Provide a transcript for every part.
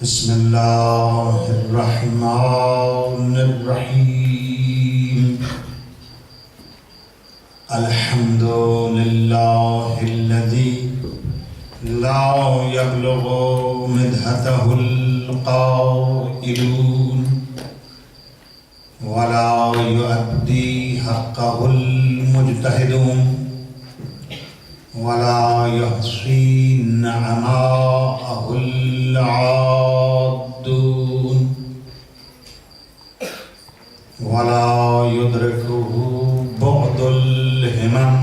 بسم الله الرحمن الرحيم الحمد لله الذي لا يبلغ مدحته القائلون ولا يؤدي حقه المجتهدون ولا يحصي نعماءه العادون ولا يدركه بعد الهمم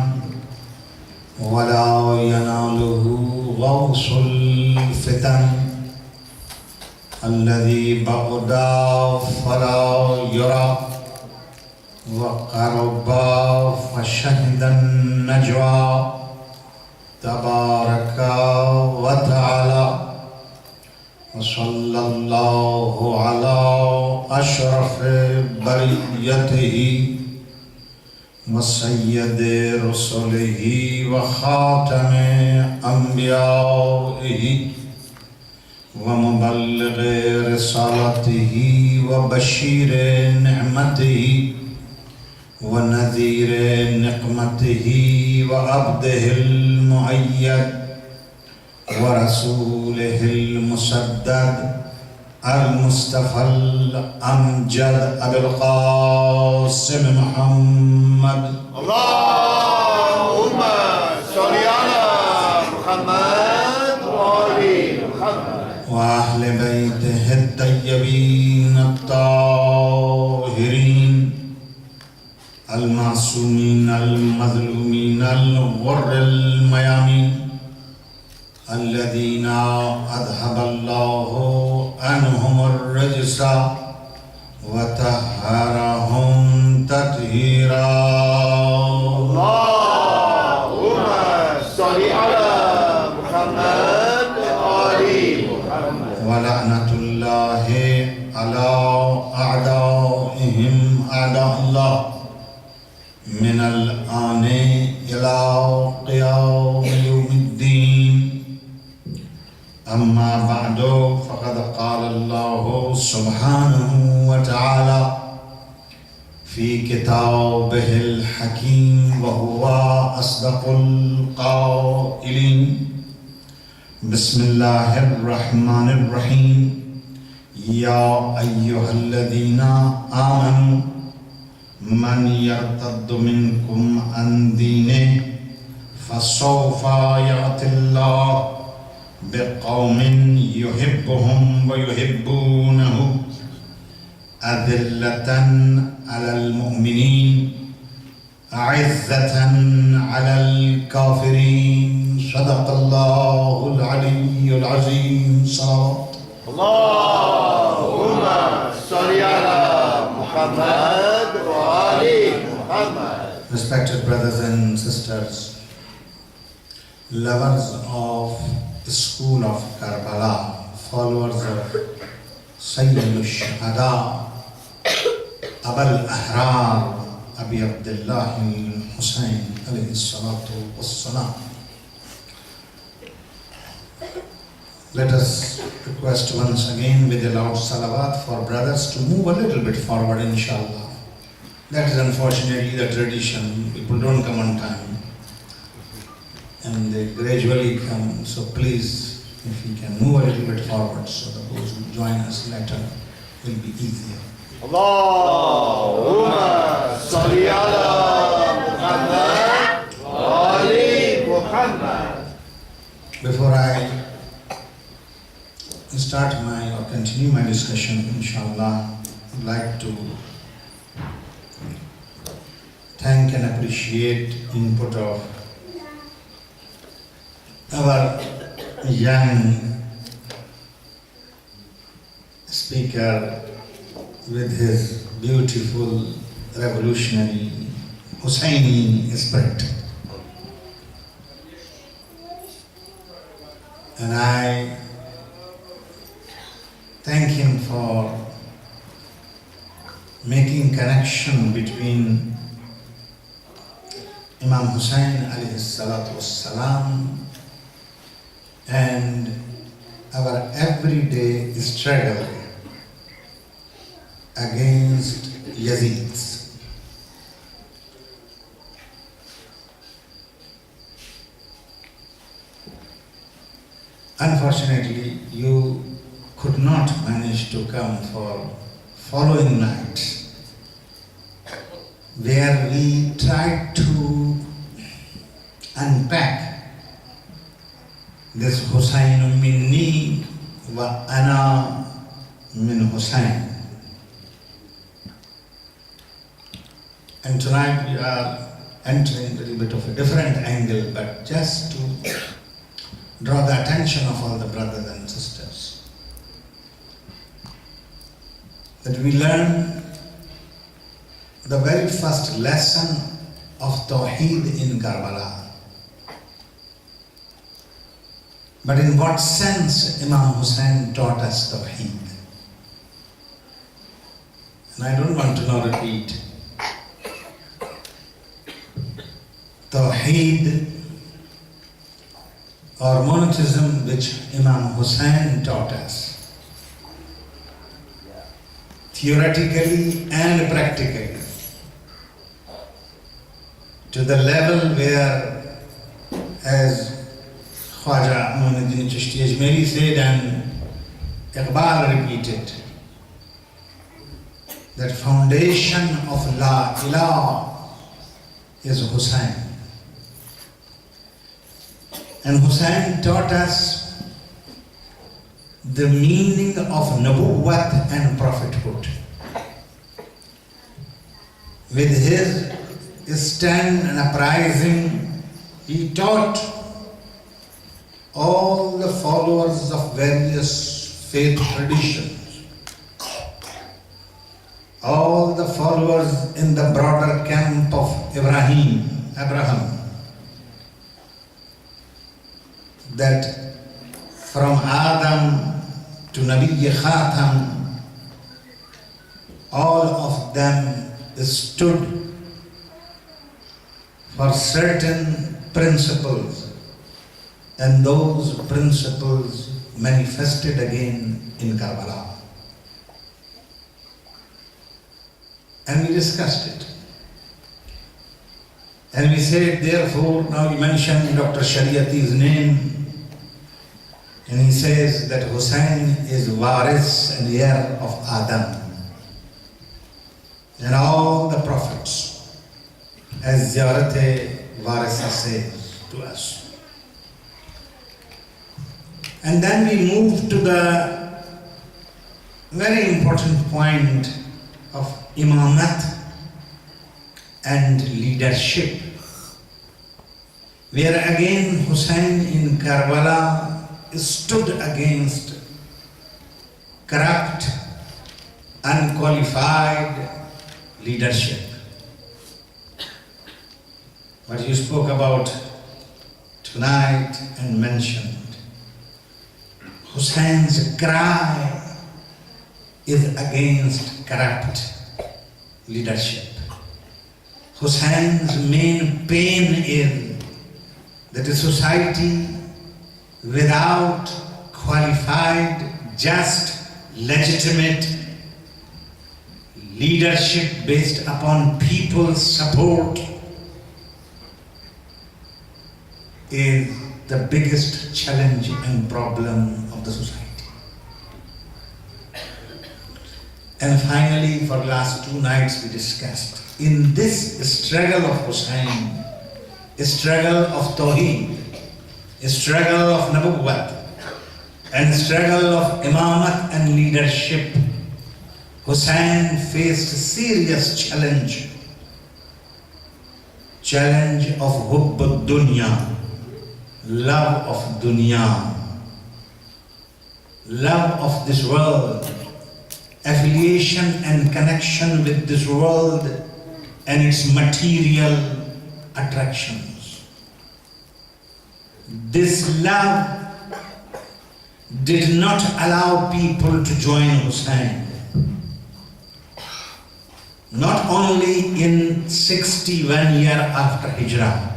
ولا يناله غوص الفتن الذي بعدا فلا يرى وقربا فشهد النجوى تبارك وتعالى وصلى الله على أشرف بريته وسيد رسله وخاتم أنبيائه ومبلغ رسالته وبشير نعمته ونذير نقمته وعبده المؤيد ورسوله المسدد المصطفى الأمجد أبي القاسم محمد اللهم صل على محمد وآل محمد وأهل بيته الطيبين الطاهرين المعصومين المظلومين الغر الميامين الذين أذهب الله عنهم الرجس وطهرهم تطهيرا اللهم صل على محمد وآل محمد ولعنة الله على أعدائهم أعداء الله من الآن إلى قيام يوم الدين أما بعد فقد قال الله سبحانه وتعالى في كتابه الحكيم وهو أصدق القائلين بسم الله الرحمن الرحيم يا أيها الذين آمنوا من يرتد منكم عن دينه فسوف يأتي الله بقوم يحبهم ويحبونه أذلة على المؤمنين أعزة على الكافرين صدق الله العلي العظيم صلوات اللهم صل على محمد وآل محمد. Respected brothers and sisters, lovers of the school of Karbala, followers of Sayyid al-Shuhada, Abul Ahrar, Abi Abdullah Hussain alayhi salatu wassalam. Let us request once again with a loud salawat for brothers to move a little bit forward, inshallah. That is unfortunately the tradition. People don't come on time and they gradually come. So please, if you can move a little bit forward so that those who join us later will be easier. اللهم صل على محمد وآل محمد. Before I start or continue my discussion, inshallah, I'd like to thank and appreciate input of our young speaker with his beautiful revolutionary Hussaini spirit. And I thank him for making connection between Imam Hussain alayhi salatu wassalam and our everyday struggle against Yazids. Unfortunately, you could not manage to come for following night, where we tried to unpack this Husayn minni wa ana min Husayn. And tonight we are entering a little bit of a different angle, but just to draw the attention of all the brothers and sisters, that we learn the very first lesson of Tawheed in Karbala. But in what sense Imam Hussain taught us Tawheed? And I don't want to now repeat. Tawheed or monotheism, which Imam Hussain taught us, theoretically and practically, to the level where, as Khwaja Muhammaduddin Chishti Ajmeri said and Iqbal repeated, that foundation of La ilaha is Hussain. And Hussain taught us the meaning of Nabuwwat and prophethood. With his stand and uprising, he taught all the followers of various faith traditions, all the followers in the broader camp of Abraham, that from Adam to Nabi Khatam, all of them stood for certain principles, and those principles manifested again in Karbala. And we discussed it. And we said, therefore, now you mentioned Dr. Shariati's name, and he says that Hussain is Waris and heir of Adam and all the prophets, as Ziyarat-e Warisa says to us. And then we move to the very important point of imamat and leadership, where again Hussain in Karbala stood against corrupt, unqualified leadership. What you spoke about tonight and mentioned, Hussein's cry is against corrupt leadership. Hussein's main pain is that a society without qualified, just, legitimate leadership based upon people's support is the biggest challenge and problem of the society. And finally, for the last 2 nights we discussed, in this struggle of Hussain, a struggle of Tawheed, a struggle of Nabuwwat, and a struggle of Imamat and leadership, Hussain faced a serious challenge of hubb dunya, love of dunya, love of this world, affiliation and connection with this world and its material attractions. This love did not allow people to join Hussain. Not only in 61 years after Hijrah,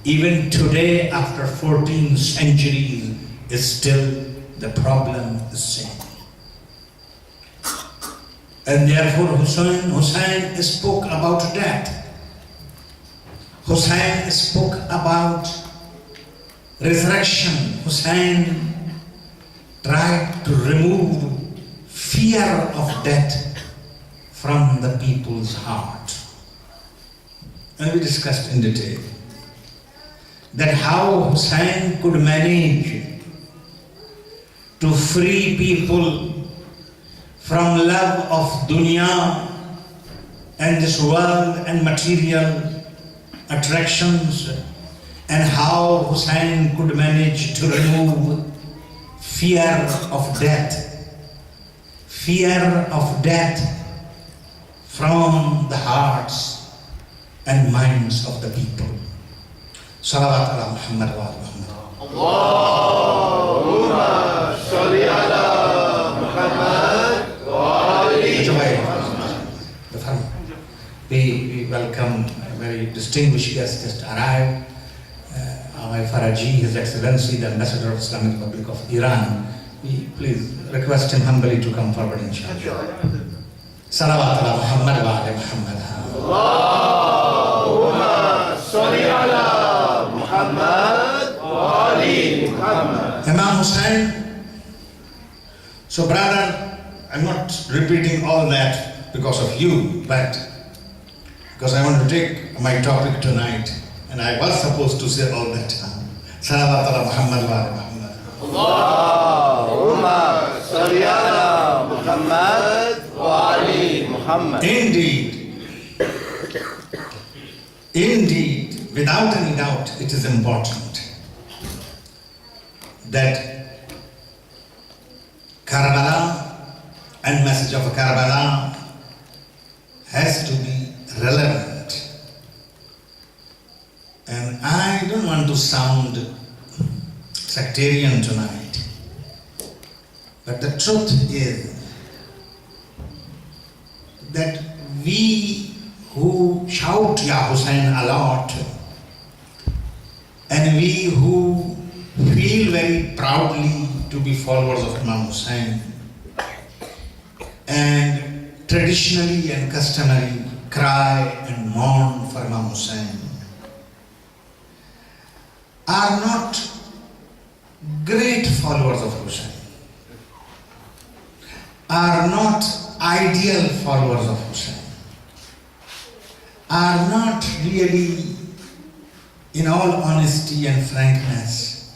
even today after 14 centuries, still the problem is same. And therefore Hussein spoke about death. Hussein spoke about resurrection. Hussein tried to remove fear of death from the people's heart. And we discussed in detail that how Hussein could manage to free people from love of dunya and this world and material attractions, and how Hussein could manage to remove fear of death from the hearts and minds of the people. Salawat ala Muhammad wa ala Muhammad. Allahumma salli ala Muhammad wa ali We welcome a very distinguished guest just arrived, our Faraji, His Excellency, the Ambassador of Islamic Republic of Iran. We please request him humbly to come forward, inshallah. Salawat ala Muhammad wa ala Muhammad. Allahumma salli ala Muhammad wa ali Muhammad. Imam Hussain. So brother, I'm not repeating all that because of you, but because I want to take my topic tonight, and I was supposed to say all that. Salawat ala Muhammad wa ala Muhammad. Allahumma salli ala Muhammad wa ali Muhammad. Indeed, without any doubt, it is important that Karbala and message of Karbala has to be relevant. And I don't want to sound sectarian tonight, but the truth is that we who shout Ya Hussein a lot, and we who feel very proudly to be followers of Imam Hussein, and traditionally and customarily cry and mourn for Imam Hussein, are not great followers of Hussein, are not ideal followers of Hussein, are not really, in all honesty and frankness,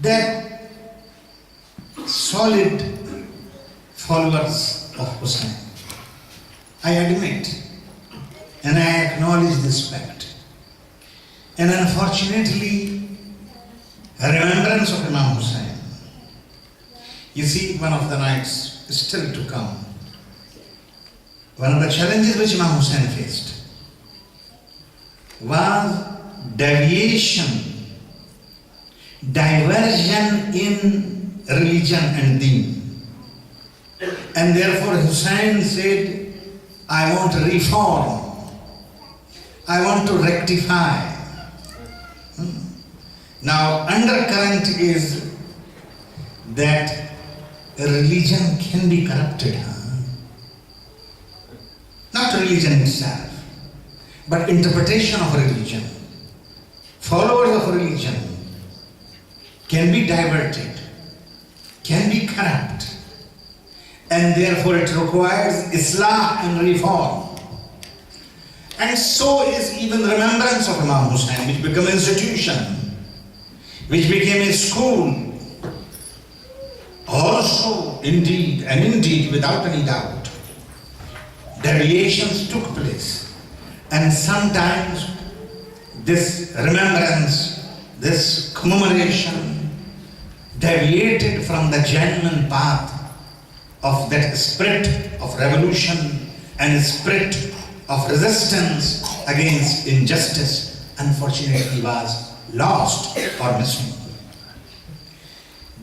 that solid followers of Hussein. I admit and I acknowledge this fact. And unfortunately, a remembrance of Imam Hussein. You see, one of the nights is still to come. One of the challenges which Imam Hussein faced was deviation, diversion in religion and deen. And therefore Hussein said, I want to reform. I want to rectify. Now, undercurrent is that religion can be corrupted. Not religion itself, but interpretation of religion. Followers of religion can be diverted, can be corrupt, and therefore it requires Islah and reform. And so is even the remembrance of Imam Hussein, which became an institution, which became a school. Also, indeed, without any doubt, deviations took place. And sometimes this remembrance, this commemoration deviated from the genuine path of that spirit of revolution and spirit of resistance against injustice, unfortunately was lost or missing.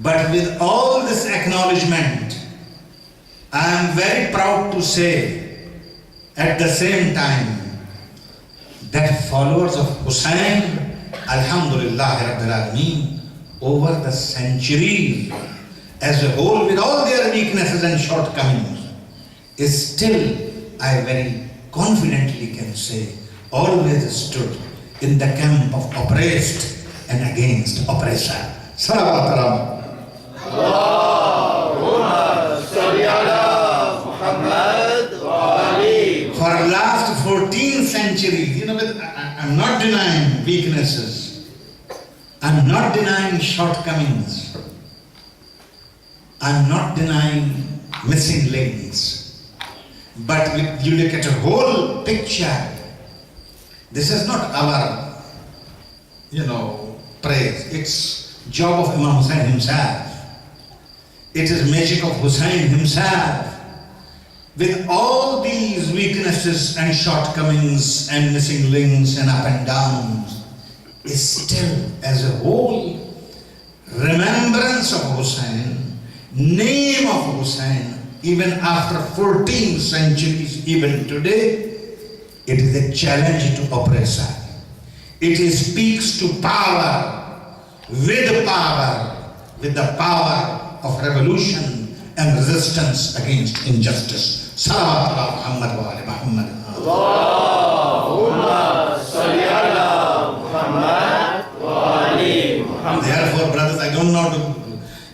But with all this acknowledgement, I am very proud to say at the same time that followers of Hussein Alhamdulillah Rabbil Alameen, over the centuries, as a whole, with all their weaknesses and shortcomings, is still, I very confidently can say, always stood in the camp of oppressed and against oppressor. Salawat Ram. For last 14 centuries, I'm not denying weaknesses. I'm not denying shortcomings. I'm not denying missing links. But if you look at a whole picture, this is not our, praise. It's job of Imam Hussain himself. It is magic of Hussain himself. With all these weaknesses and shortcomings and missing links and up and downs, is still as a whole remembrance of Hussain, name of Hussain, even after 14 centuries, even today, it is a challenge to oppressor. It speaks to power, with the power of revolution and resistance against injustice. Salawat ala Muhammad wa ali Muhammad. Allahumma salli ala Muhammad wa ali Muhammad. Therefore, brothers, I don't know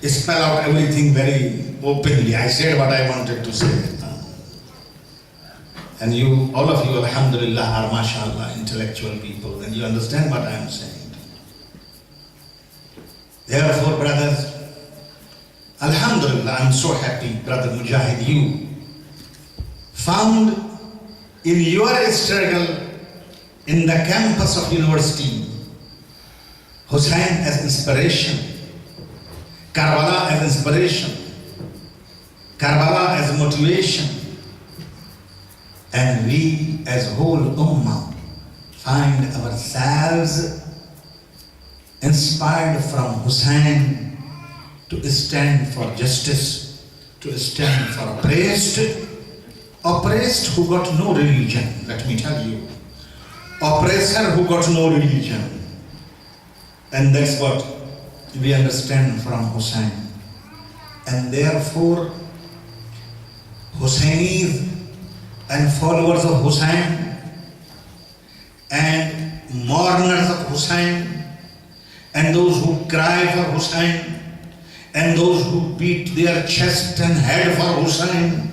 to spell out everything very openly. I said what I wanted to say. And you, all of you, alhamdulillah, are mashallah, intellectual people, and you understand what I am saying. Therefore, brothers, alhamdulillah, I am so happy, brother Mujahid, you found in your struggle in the campus of university Hussain as inspiration, Karbala as inspiration, Karbala as motivation, and we as whole ummah find ourselves inspired from Hussain to stand for justice, to stand for oppressed who got no religion, let me tell you, oppressor who got no religion. And that's what we understand from Hussain. And therefore, Hussainis and followers of Hussain and mourners of Hussain and those who cry for Hussain and those who beat their chest and head for Hussain,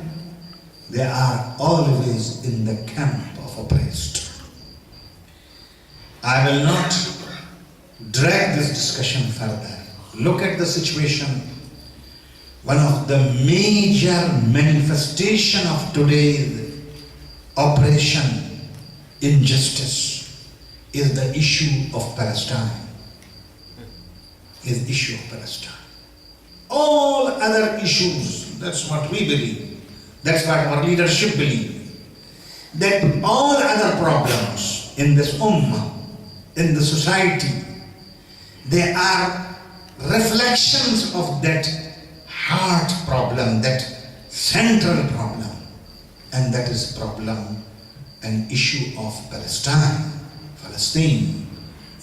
they are always in the camp of oppressed. I will not drag this discussion further. Look at the situation. One of the major manifestation of today's oppression, injustice, is the issue of Palestine. Is the issue of Palestine. All other issues, that's what we believe. That's what our leadership believe. That all other problems in this ummah, in the society, they are reflections of that heart problem, that central problem, and that is problem and issue of Palestine.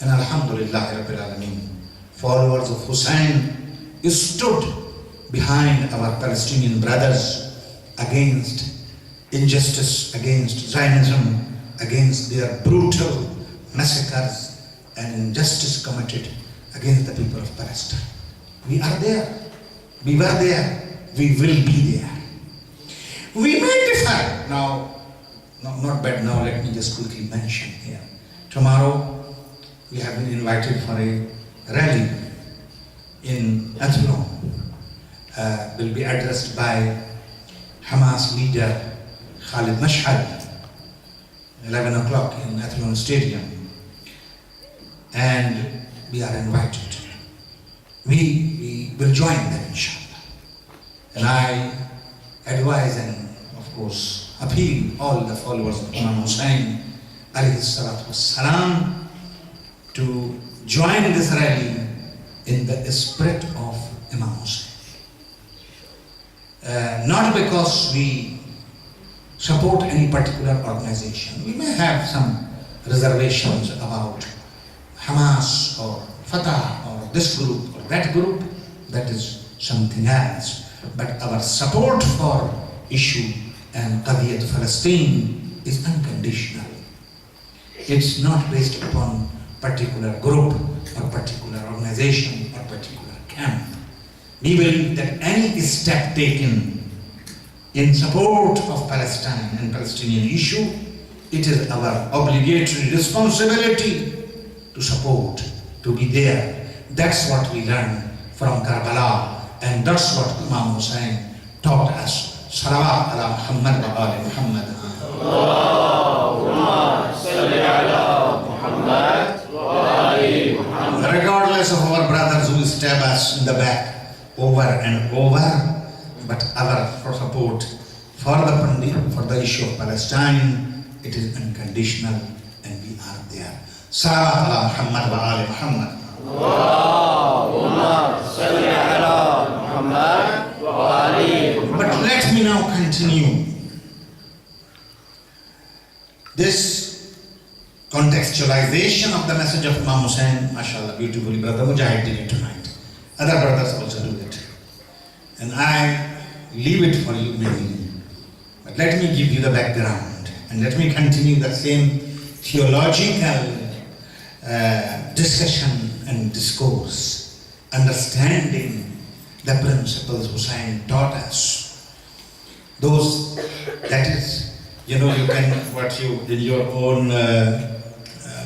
And alhamdulillah Rabbil Alameen, followers of Hussain stood behind our Palestinian brothers against injustice, against Zionism, against their brutal massacres and injustice committed against the people of Palestine. We are there. We were there. We will be there. We may differ. Now, not bad now, let me just quickly mention here. Tomorrow, we have been invited for a rally in Athlone. Will be addressed by Hamas leader Khalid Mashhad, 11 o'clock in Athlone Stadium. And we are invited. We will join them, inshallah. And I advise and, of course, appeal all the followers of Imam Hussain, alayhi salatu wassalam, to join this rally in the spirit of Imam Hussain. Not because we support any particular organization. We may have some reservations about Hamas or Fatah or this group or that group, that is something else. But our support for issue and Qadiyat Palestine is unconditional. It's not based upon particular group or particular organization or particular camp. We believe that any step taken in support of Palestine and Palestinian issue, it is our obligatory responsibility to support, to be there. That's what we learned from Karbala, and that's what Imam Hussein taught us. Salawat ala Muhammad wa ali Muhammad. Allahumma salli ala Muhammad wa ali Muhammad. Regardless of our brothers who stab us in the back over and over, but our support for the issue of Palestine, it is unconditional, and we are there. Salawat ala Muhammad wa ali Muhammad. Allahumma salli ala Muhammad wa ali Muhammad. But let me now continue this contextualization of the message of Imam Hussein. MashaAllah, beautifully, Brother Mujahid did it tonight. Other brothers also do it. And I leave it for you maybe. But let me give you the background, and let me continue the same theological discussion and discourse, understanding the principles Hussein taught us. Those, that is, you can, in your own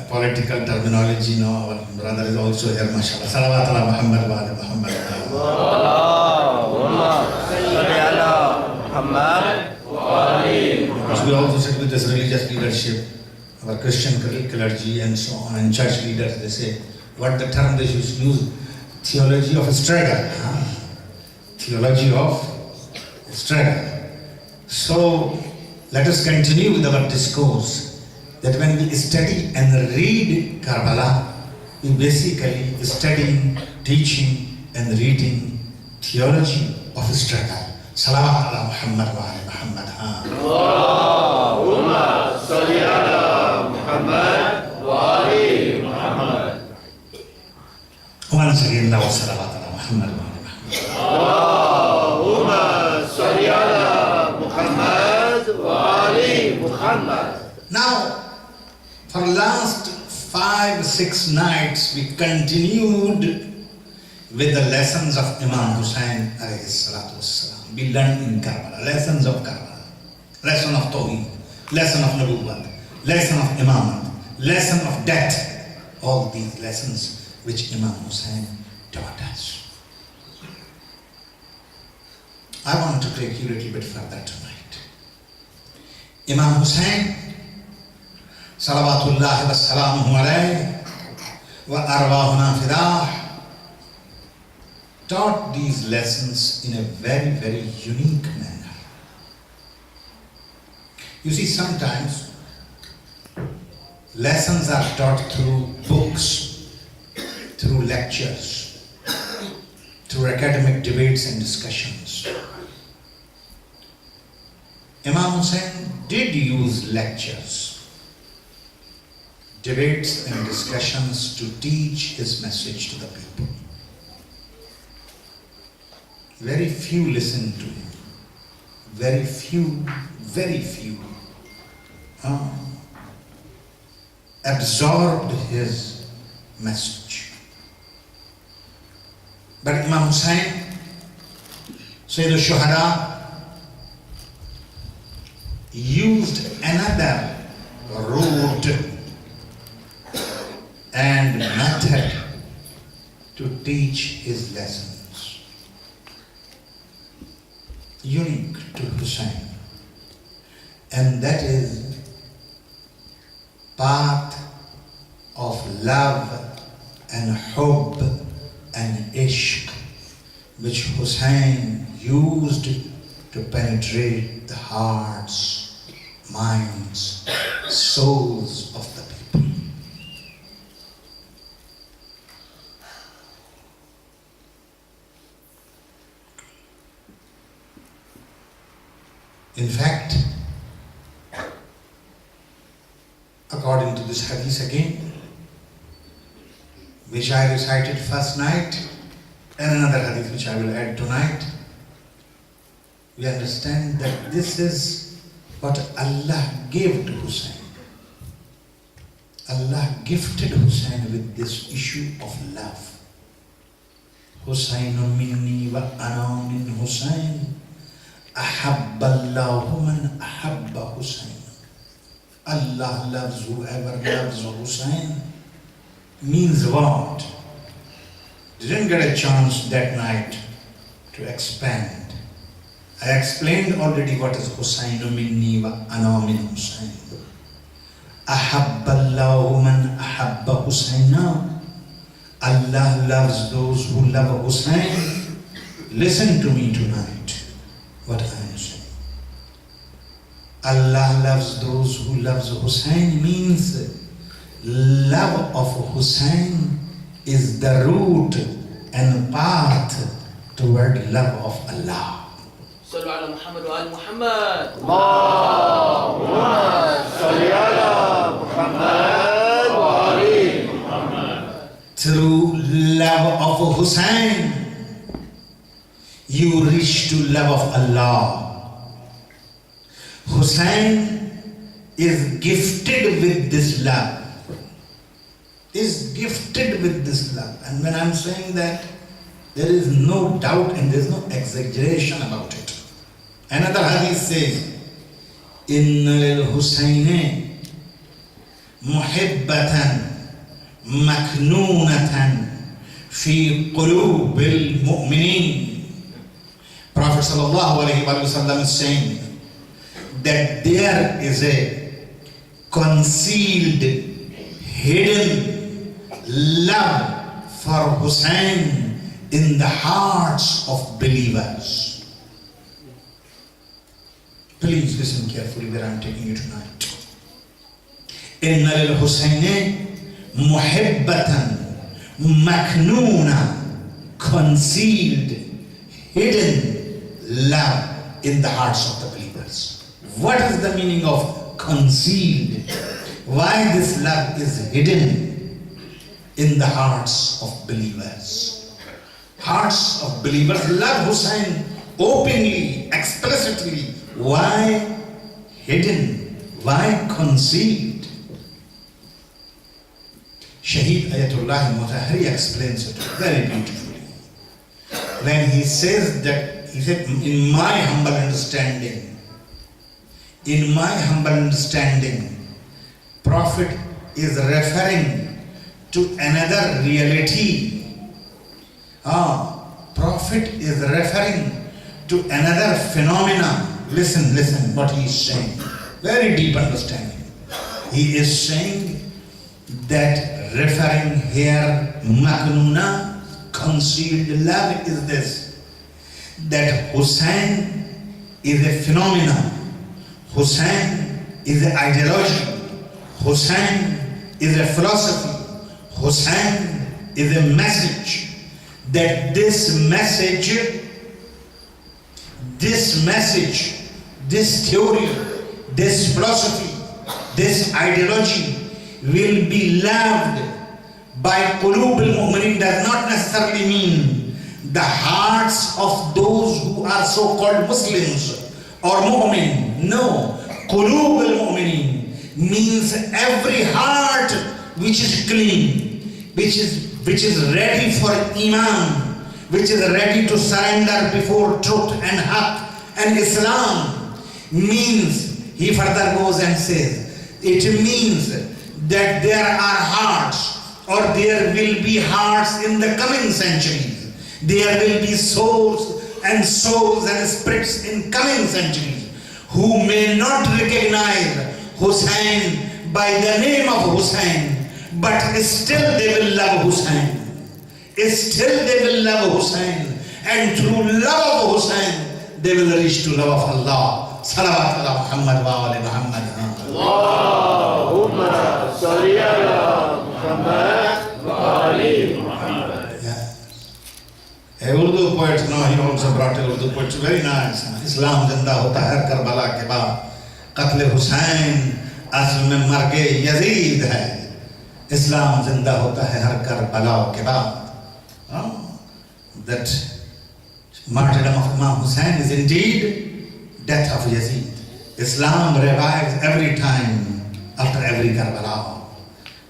political terminology, our brother is also here, mashallah. Salawat ala Muhammad wa ala Muhammad. Allahumma salli ala Muhammad wa ali Muhammad. We also sit with this religious leadership, our Christian clergy and so on, and church leaders, they say, what the term they should use, theology of struggle. Theology of struggle. So, let us continue with our discourse, that when we study and read Karbala, we basically studying, teaching and reading theology of struggle. Salawat ala Muhammad wa ala Muhammad. Allahumma salli ala Muhammad wa ali Muhammad. Once again, now salawat ala Muhammad wa ala Muhammad. Allahumma salli ala Muhammad wa ali Muhammad. Now, for last 5-6 nights, we continued with the lessons of Imam Hussein alayhi salatu wassalam. We learned in Karbala, lessons of Karbala, lesson of Tawheed, lesson of Nabuwwat, lesson of Imamat, lesson of death. All these lessons which Imam Hussein taught us. I want to take you a little bit further tonight. Imam Hussein, salawatullahi wa salamuhu alayhi wa arwahuna fidah, taught these lessons in a very, very unique manner. You see, sometimes lessons are taught through books, through lectures, through academic debates and discussions. Imam Hussein did use lectures, debates and discussions to teach his message to the people. Very few listened to him. Very few absorbed his message. But Imam Hussein, Sayyid al-Shuhada, used another route and method to teach his lessons. Unique to Hussein, and that is path of love and hope and ishq, which Hussein used to penetrate the hearts, minds, souls of the people. In fact, according to this hadith again, which I recited first night, and another hadith which I will add tonight, we understand that this is what Allah gave to Hussein. Allah gifted Hussein with this issue of love. Husainu minni wa ana min Husain. Ahabballahu man ahabba Husain. Allah loves whoever loves Hussein. Means what? Didn't get a chance that night to expand. I explained already what is Husainu minni wa ana min Husain. Ahabballahu man ahabba Husayna. Allah loves those who love Hussein. Listen to me tonight, what I am saying. Allah loves those who loves Hussein means love of Hussein is the route and path toward love of Allah. صلوا على محمد وآل محمد. اللهم صل على محمد وآل محمد. Through love of Hussein, you reach to love of Allah. Hussein is gifted with this love. Is gifted with this love. And when I'm saying that, there is no doubt and there is no exaggeration about it. Another hadith says, Inna lil Husayni muhibbatan maknunatan fi qulubil mu'minin. Prophet sallallahu alayhi wa sallam is saying that there is a concealed, hidden love for Hussein in the hearts of believers. Please listen carefully where I am taking you tonight. Inna lil Husayni muhibbatan maknoona, concealed, hidden love in the hearts of the believers. What is the meaning of concealed? Why this love is hidden in the hearts of believers? Hearts of believers love Hussein openly, explicitly. Why hidden? Why concealed? Shaheed Ayatollah Mutahari explains it very beautifully. When he says that, he said, in my humble understanding, Prophet is referring to another reality. Prophet is referring to another phenomena. Listen what he is saying. Very deep understanding. He is saying that referring here maknuna, concealed love, is this, that Hussein is a phenomenon. Hussein is an ideology. Hussein is a philosophy. Hussein is a message. That this message, this theory, this philosophy, this ideology will be loved by qulub al-mu'minin does not necessarily mean the hearts of those who are so-called Muslims or mu'min. No, qulub al-mu'minin means every heart which is clean, which is ready for iman, which is ready to surrender before truth and haqq and Islam. Means, he further goes and says, it means that there are hearts, or there will be hearts in the coming centuries. There will be souls and spirits in coming centuries who may not recognize Hussein by the name of Hussein, but still they will love Hussein. Still they will love Hussein, and through love of Hussein they will reach to love of Allah. Salawat ala Muhammad wa ala Muhammad. Allahumma salli ala Muhammad wa ali Muhammad. A Urdu poet, he also brought a Urdu poet, very nice. Islam zinda hota hai Karbala ke baad. Qatl Hussein asl mein mar ke Yazid hai. Islam zinda hota hai har Karbala ke baad. That martyrdom of Imam Hussain is indeed death of Yazid. Islam revives every time after every Karbala.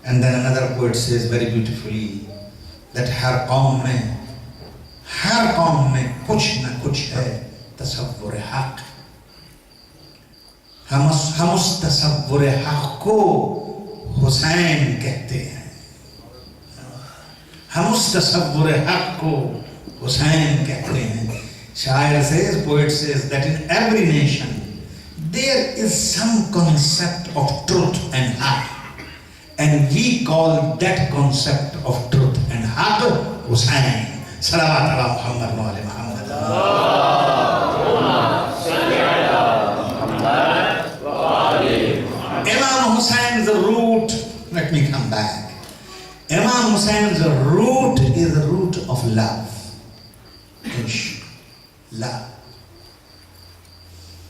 And then another poet says very beautifully that har qaum mein kuch na kuch hai tasavvur haq. हम उस तसव्वुर हक को हुसैन कहते हैं, हम उस तसव्वुर हक को हुसैन कहते हैं. Shair says, poet says that in every nation there is some concept of truth and haq, and we call that concept of truth and haq Husain. Salawat ala Muhammad wa ali Muhammad. Imam Husain's root, let me come back. Imam Husain's root is the root of love. Ishq, love.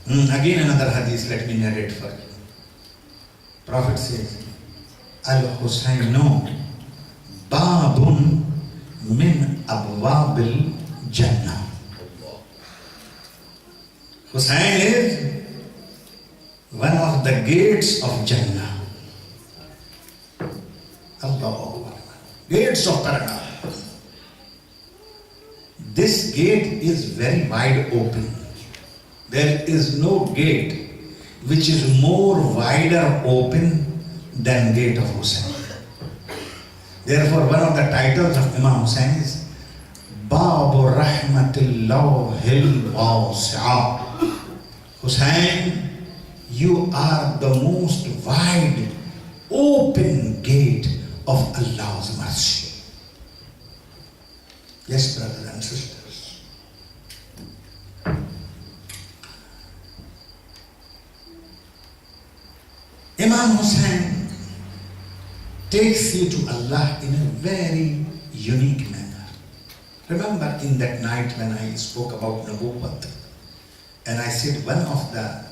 Again another hadith, let me narrate for you. Prophet says, Al-Husainu babun min abwabil Jannah. Husain is one of the gates of Jannah. Allahu Akbar. Gates of paradise. This gate is very wide open. There is no gate which is more wider open than gate of Hussain. Therefore, one of the titles of Imam Hussain is Babu Rahmatillahil Wasi'a. Hussain, you are the most wide, open gate of Allah's mercy. Yes, brothers and sisters. Imam Hussain takes you to Allah in a very unique manner. Remember in that night when I spoke about Nabuwwat, and I said one of the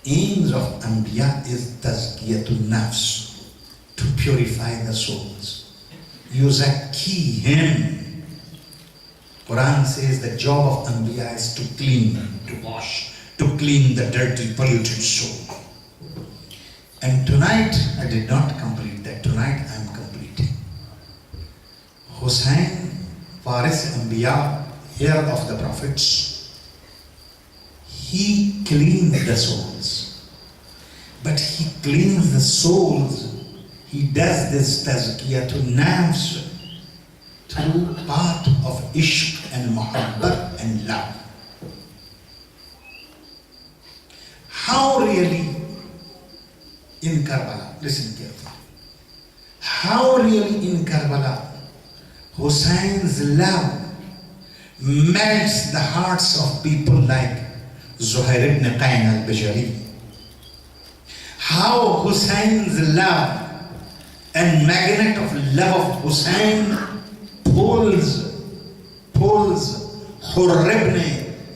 aims of Anbiya is tazkiyatun nafs, to purify the souls. Yuzakki him. Quran says the job of Anbiya is to clean, to wash, to clean the dirty, polluted soul. And tonight I did not complete that. Tonight I am completing. Hussain, Faris Anbiya, heir of the prophets, he cleans the souls. But he cleans the souls, he does this tazkiyatun nafs through part of ishq and muhabbat and love. How really in Karbala, listen carefully, how really in Karbala Hussein's love melts the hearts of people like Zuhair ibn Qayn al-Bajali. How Hussein's love and magnet of love of Hussein pulls Hurr ibn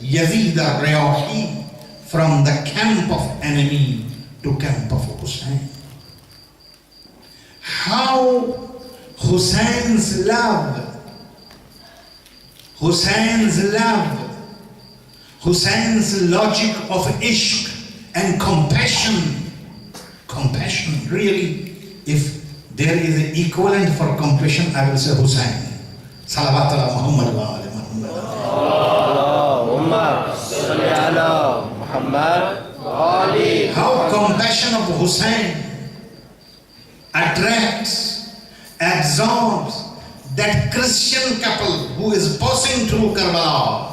Yazid al-Riyahi from the camp of enemy to camp of Hussein. How Hussein's love, Hussein's logic of ishq and compassion, really, if there is an equivalent for compassion, I will say Hussain. Salawat ala Muhammad wa ali Muhammad. Allahumma salli ala Muhammad wa ali. How compassion of Hussain attracts, absorbs that Christian couple who is passing through Karbala,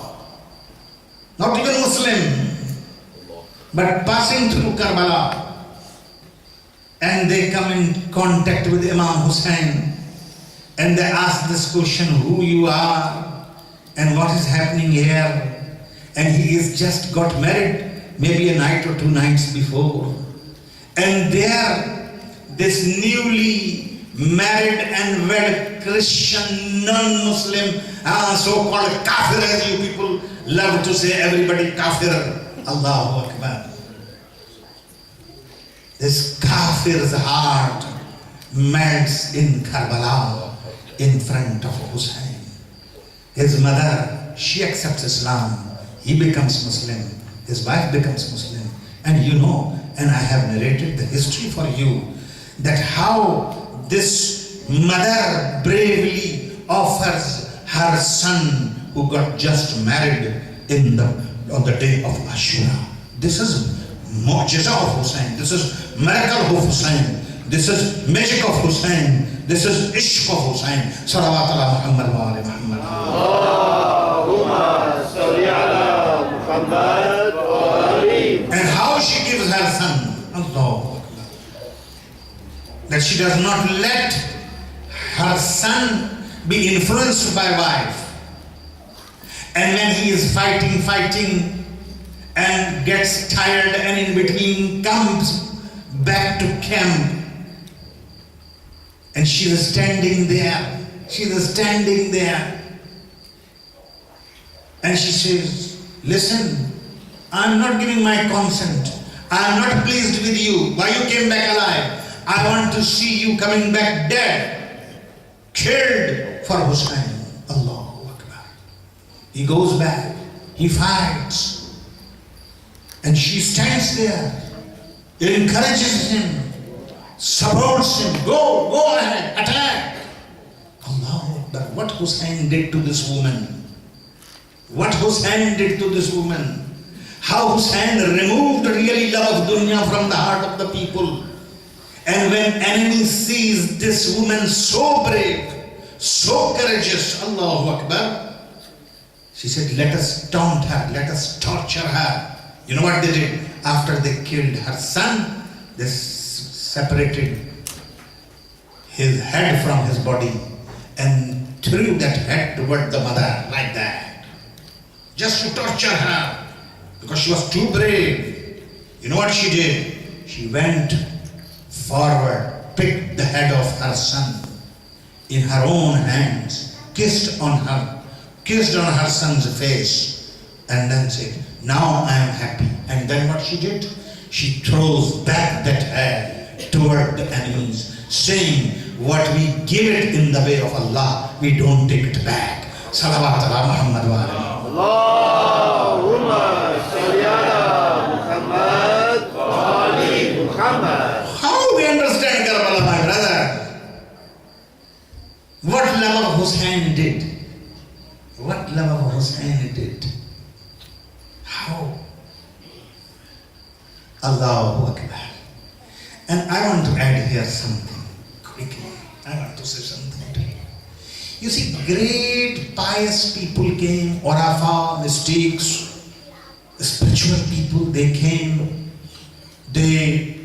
not even Muslim, but passing through Karbala, and they come in contact with Imam Hussain, and they ask this question, who you are and what is happening here, and he is just got married maybe a night or 2 nights before, and there this newly married and wed Christian non-Muslim, so-called kafir, as you people love to say, everybody kafir, Allahu Akbar. This kafir's heart melts in Karbala in front of Hussein. His mother, she accepts Islam. He becomes Muslim. His wife becomes Muslim. And you know, and I have narrated the history for you, that how this mother bravely offers her son who got just married on the day of Ashura. This is mu'jiza of Hussein. This is miracle of Hussein. This is magic of Hussein. This is ishq of Hussein. Salawat ala Muhammad wa ali Muhammad. Allahumma salli ala Muhammad wa ali. And how she gives her son, Allahu Akbar, that she does not let her son be influenced by wife. And when he is fighting and gets tired and in between comes back to camp, and she is standing there, and she says, listen, I am not giving my consent. I am not pleased with you. Why you came back alive? I want to see you coming back dead, killed for Hussein. Allahu Akbar. He goes back, he fights, and she stands there, encourages him, supports him, go ahead, attack. Allahu Akbar. What Hussein did to this woman. What Hussein did to this woman. How Hussein removed really love of dunya from the heart of the people. And when enemy sees this woman so brave, so courageous, Allahu Akbar, she said, let us taunt her, let us torture her. You know what they did? After they killed her son, they separated his head from his body and threw that head toward the mother like that. Just to torture her, because she was too brave. You know what she did? She went forward, picked the head of her son in her own hands, kissed on her son's face, and then said, now I am happy. And then what she did? She throws back that head toward the enemies, saying, what we give it in the way of Allah, we don't take it back. Salawat ala Muhammad wa ali. Allahumma salli ala Muhammad wa ali Muhammad. How we understand Karbala, my brother? What love of Hussein did? What love of Hussein did? How? Allahu Akbar. And I want to add here something quickly. I want to say something to you. You see, great pious people came, Orafa, mystics, spiritual people, they came, they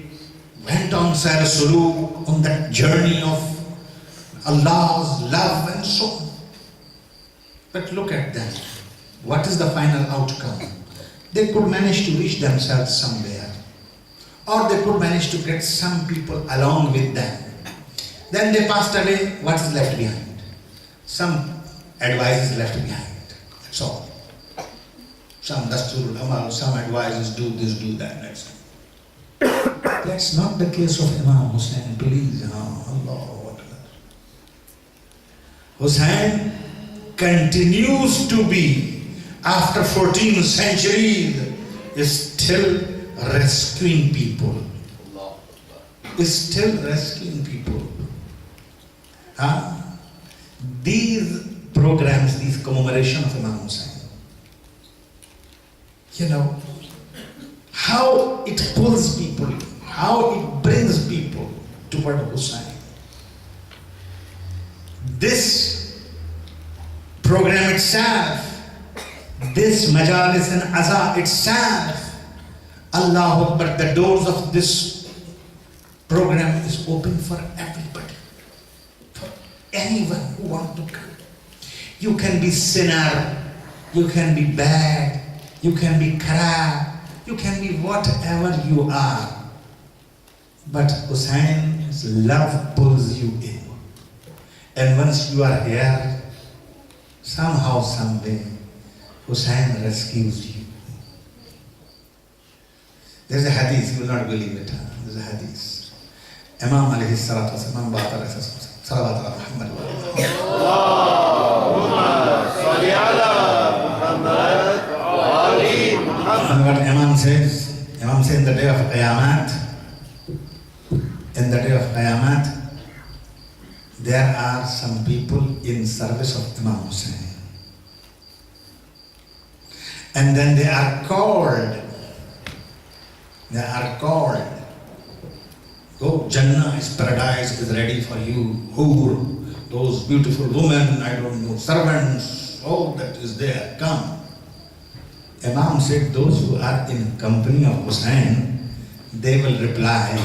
went on Sarasuru, on that journey of Allah's love and so on. But look at them. What is the final outcome? They could manage to reach themselves somewhere. Or they could manage to get some people along with them. Then they passed away, what is left behind? Some advice is left behind. That's all. Some dasturul amal, some advices, do this, do that, that's it. That's not the case of Imam Hussein, please. Allahu Akbar. Hussein continues to be, after 14 centuries, is still rescuing people. Is still rescuing people. These programs, these commemoration of Imam Hussein, you know, how it pulls people, how it brings people toward Hussein. This program itself, this majalis and aza itself, Allahu Akbar, the doors of this program is open for everybody, for anyone who wants to come. You can be sinner, you can be bad, you can be kharab, you can be whatever you are. But Hussein's love pulls you in. And once you are here, somehow, someday, Hussein rescues you. There's a hadith, you will not believe it. There's a hadith. Imam alayhi salatu wasalam baat alayhi salawat ala Muhammad. Allahumma salli ala Muhammad wa ali Muhammad. And what Imam says in the day of Qiyamah, there are some people in service of Imam Hussain. And then they are called. Go, Jannah is paradise, is ready for you. Hur, those beautiful women, I don't know, servants, all that is there, come. Imam said those who are in company of Hussain, they will reply,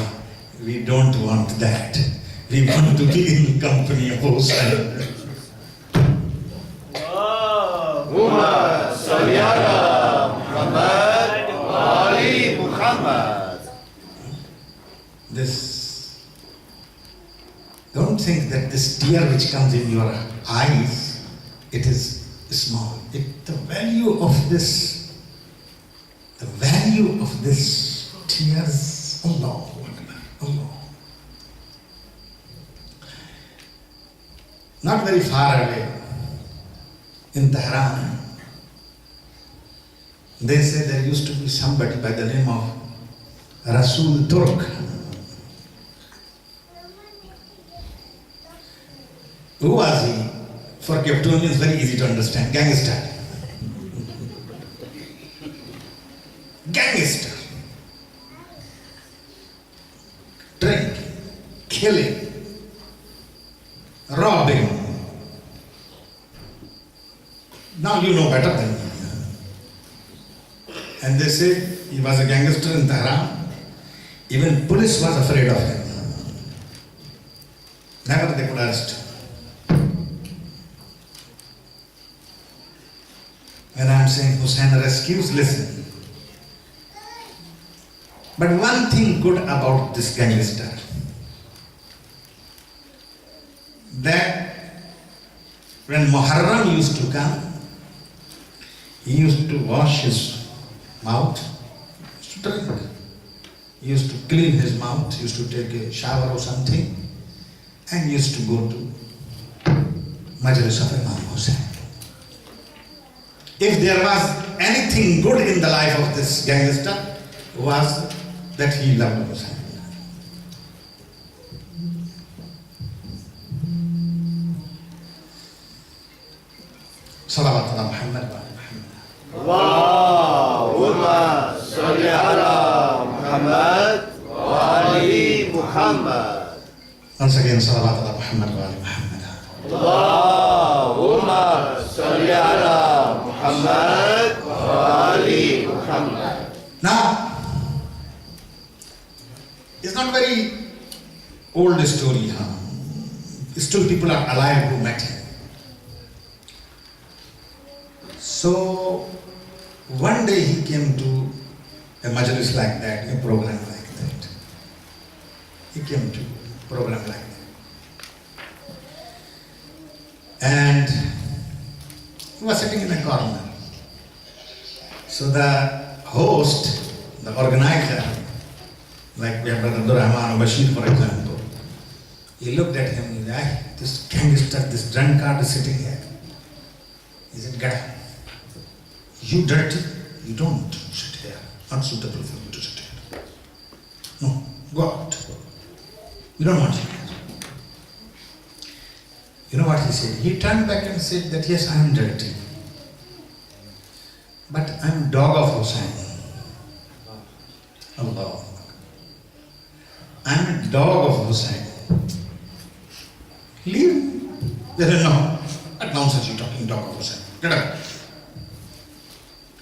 we don't want that. We want to be in company of Hussain. Allahumma salli ala Muhammad wa ali Muhammad. Don't think that this tear which comes in your eyes, it is small. The value of this tears, Allah. Not very far away, in Tehran, they say there used to be somebody by the name of Rasul Turk. Who was he? For Capetonians, very easy to understand. Gangster. Drinking, killing, robbing. Now you know better than me. And they say he was a gangster in Tehran. Even police was afraid of him. Never they could arrest him. When I am saying Hussain rescues, listen. But one thing good about this gangster, that when Muharram used to come, he used to wash his mouth, used to drink. He used to clean his mouth, used to take a shower or something, and used to go to Majlis of Imam Hussain. If there was anything good in the life of this gangster, was that he loved Hussain. Salawat ala Muhammad wa ali Muhammad. Allahumma salli ala Muhammad wa ali Muhammad. Once again, salawat ala Muhammad wa ali Muhammad. Allahumma salli ala Muhammad wa ali Muhammad. Now, it's not very old story, huh? Still people are alive who met him. So, one day he came to a majlis like that, a program like that. He came to a program like that. And he was sitting in a corner. So the host, the organizer, like we have Brother Abdurrahman or Bashir, for example, he looked at him and said, this gangster, this drunkard is sitting here. He said, get up. You dirty, you don't sit here. Not suitable for you to sit here. No, go out. We don't want you here. You know what he said? He turned back and said that yes, I am dirty. But I am dog of Hussain. Allah. I am a dog of Hussain. Leave. They said, no. What nonsense you talking, dog of Hussain? Get out.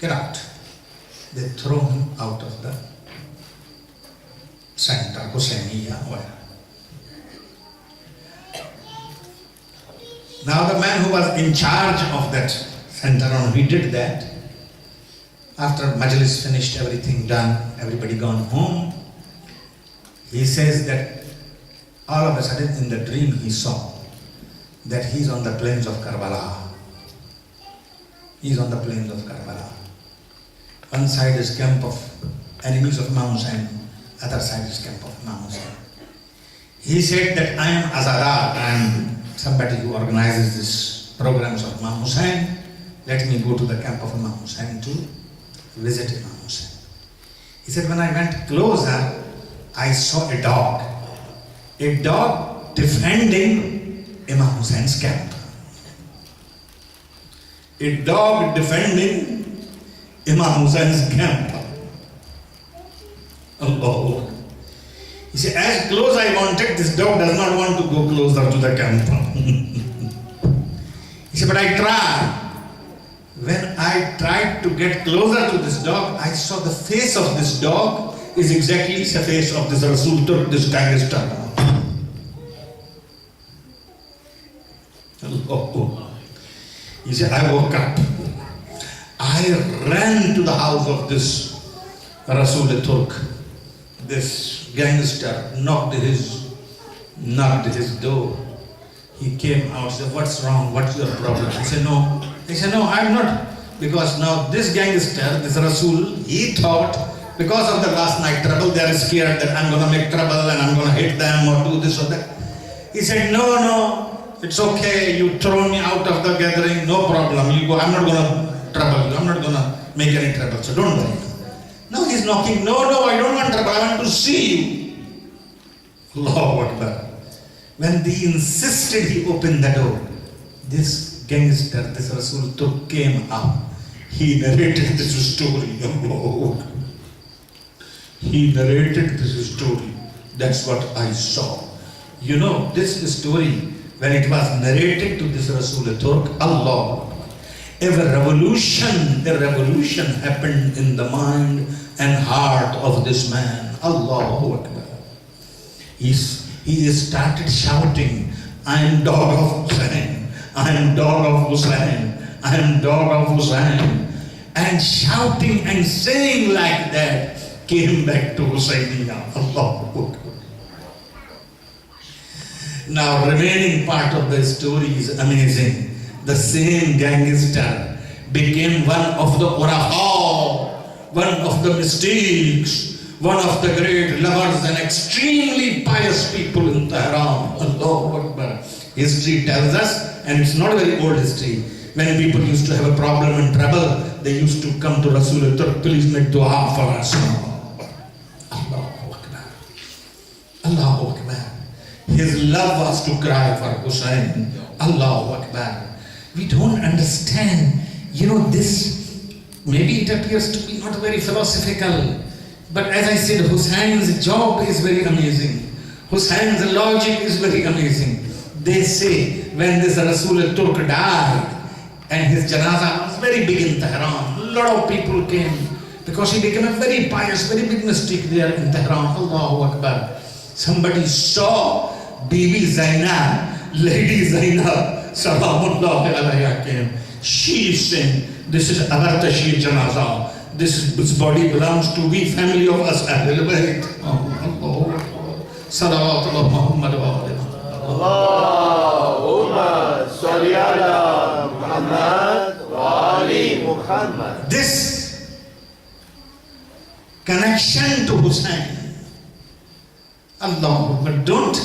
Get out. They throw him out of the center, Hussainiya, where. Now the man who was in charge of that center, and he did that. After Majlis finished, everything done, everybody gone home, he says that all of a sudden in the dream he saw that he's on the plains of Karbala. He's on the plains of Karbala. One side is camp of enemies of Imam Hussain, other side is camp of Imam Hussain. He said that I am Azadar, I am somebody who organizes this programs of Imam Hussain. Let me go to the camp of Imam Hussain to visit Imam Hussain. He said, when I went closer, I saw a dog defending Imam Hussein's camp. A dog defending Imam Hussein's camp. Allah. He said, as close I wanted, this dog does not want to go closer to the camp. He said, but I tried. When I tried to get closer to this dog, I saw the face of this dog is exactly the face of this Rasul Turk, this gangster. Allah. He said, I woke up. I ran to the house of this Rasul Turk. This gangster knocked his door. He came out, said, what's wrong? What's your problem? I said, no. He said, no, I'm not. Because now this gangster, this Rasul, he thought because of the last night trouble, they are scared that I'm going to make trouble and I'm going to hit them or do this or that. He said, no, it's okay. You throw me out of the gathering, no problem. You go, I'm not going to trouble you. I'm not going to make any trouble. So don't worry. Now he's knocking. No, I don't want trouble. I want to see you. Allahu Akbar. When they insisted, he opened the door. This gangster, this Rasul Turk came up. He narrated this story. He narrated this story. That's what I saw. You know, this story, when it was narrated to this Rasul Turk, Allah, a revolution happened in the mind and heart of this man. Allahu Akbar. He started shouting, I am dog of Hussain, I am dog of Hussain, I am dog of Hussain. And shouting and saying like that came back to Husainiyya. Allahu Akbar. Now remaining part of the story is amazing. The same gangster became one of the urafa, one of the mystics, one of the great lovers and extremely pious people in Tehran. Allahu Akbar. History tells us, and it's not a very old history, when people used to have a problem and trouble, they used to come to Rasul Turk, please make dua for us. Allahu Akbar. Allahu Akbar. His love was to cry for Hussain. Allahu Akbar. We don't understand, this, maybe it appears to be not very philosophical, but as I said, Hussein's job is very amazing. Hussein's logic is very amazing. They say when this Rasul Turk died and his janazah was very big in Tehran, a lot of people came because he became a very pious, very big mystic there in Tehran. Allahu Akbar. Somebody saw Bibi Zainab, Lady Zainab, Salamullahi alayha came. She is saying, this is Avartashi janazah. This body belongs to we family of us Ahlul Bayt. Allahu Akbar. Salawatullah Muhammad wa alihi. Allahumma salli ala Muhammad wa ali Muhammad. This connection to Hussain, Allah, but don't,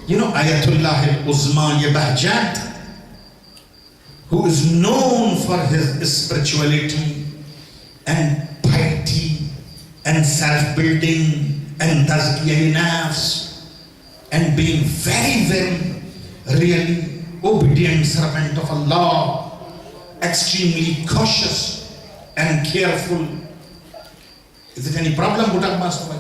Ayatollah al-Uzma Bahjat, who is known for his spirituality and piety and self-building and tazkiyah nafs and being very, very really obedient servant of Allah, extremely cautious and careful. Is it any problem, Buddha Master?